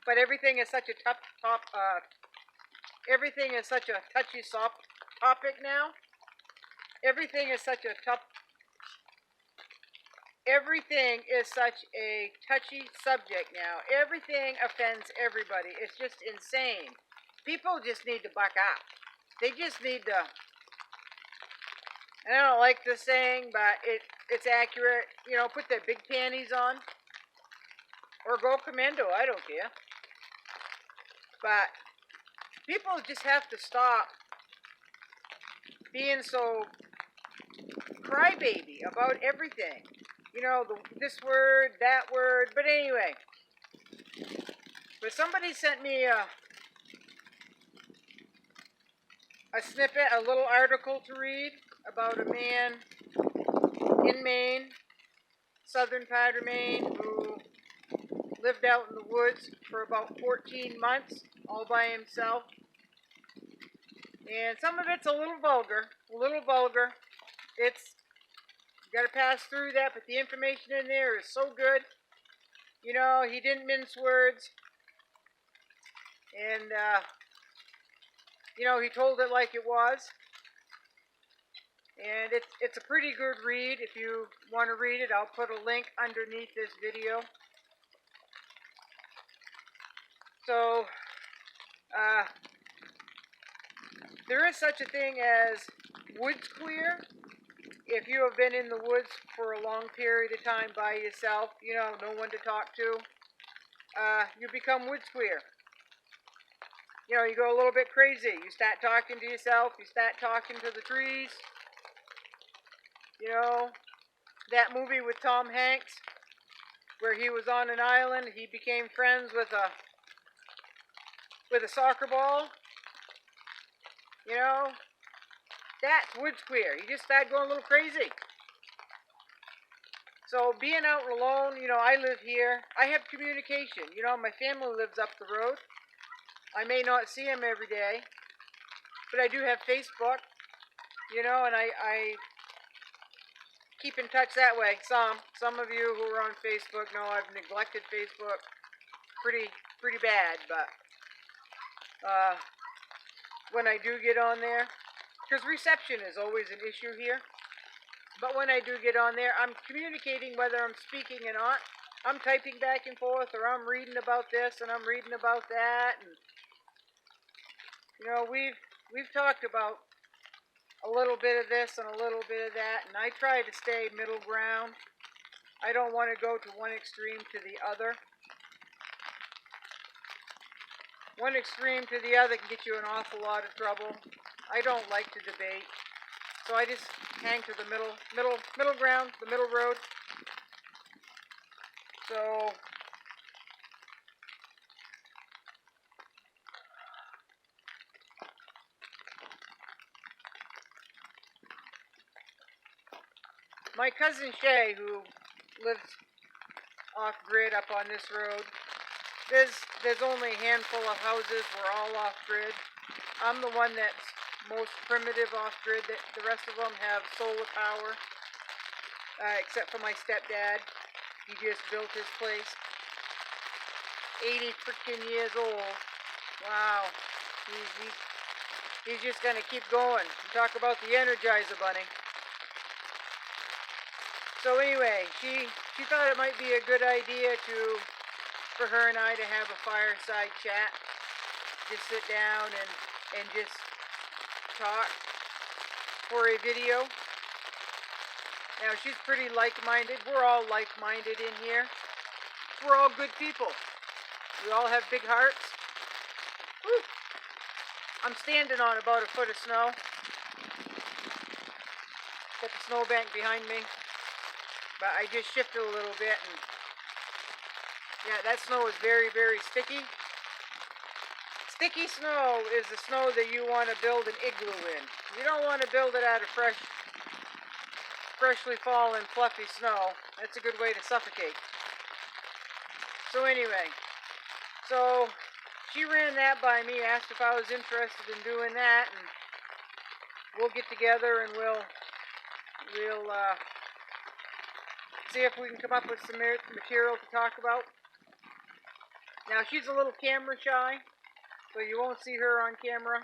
but everything is such a everything is such a touchy topic now. Everything is such a everything is such a touchy subject now. Everything offends everybody. It's just insane. People just need to buck up. They just need to, and I don't like this saying, but it's accurate. You know, put their big panties on. Or go commando, I don't care. But people just have to stop being so crybaby about everything. You know, this word, that word. But anyway, but somebody sent me a snippet, a little article to read about a man in Maine, southern part of Maine, who lived out in the woods for about 14 months, all by himself. And some of it's a little vulgar, It's, you gotta pass through that, but the information in there is so good. You know, he didn't mince words. And, you know, he told it like it was. And it's a pretty good read. If you want to read it, I'll put a link underneath this video. So, there is such a thing as woods queer. If you have been in the woods for a long period of time by yourself, you know, no one to talk to, you become woods queer. You know, you go a little bit crazy. You start talking to yourself. You start talking to the trees. You know, that movie with Tom Hanks, where he was on an island, he became friends with a soccer ball. You know, that's woods queer. You just start going a little crazy. So being out alone, you know, I live here. I have communication. You know, my family lives up the road. I may not see them every day, but I do have Facebook. You know, and I keep in touch that way. Some of you who are on Facebook know I've neglected Facebook pretty bad, but when I do get on there, because reception is always an issue here, but when I do get on there, I'm communicating whether I'm speaking or not. I'm typing back and forth, or I'm reading about this and I'm reading about that, and you know, we've talked about a little bit of this and a little bit of that, and I try to stay middle ground. I don't want to go to one extreme to the other. One extreme to the other can get you in an awful lot of trouble. I don't like to debate, so I just hang to the middle ground, the middle road. So my cousin Shay, who lives off-grid up on this road, there's only a handful of houses. We're all off-grid. I'm the one that's most primitive off-grid. The rest of them have solar power, except for my stepdad. He just built his place. 80 freaking years old. Wow. He's just gonna keep going. Talk about the Energizer Bunny. So anyway, she thought it might be a good idea for her and I to have a fireside chat. Just sit down and just talk for a video. Now she's pretty like-minded. We're all like-minded in here. We're all good people. We all have big hearts. Whew. I'm standing on about a foot of snow. Got the snowbank behind me. But I just shifted a little bit, and yeah, that snow is very, very sticky. Sticky snow is the snow that you want to build an igloo in. You don't want to build it out of freshly fallen fluffy snow. That's a good way to suffocate. So anyway, so she ran that by me, asked if I was interested in doing that, and we'll get together and we'll see if we can come up with some material to talk about. Now she's a little camera shy, so you won't see her on camera.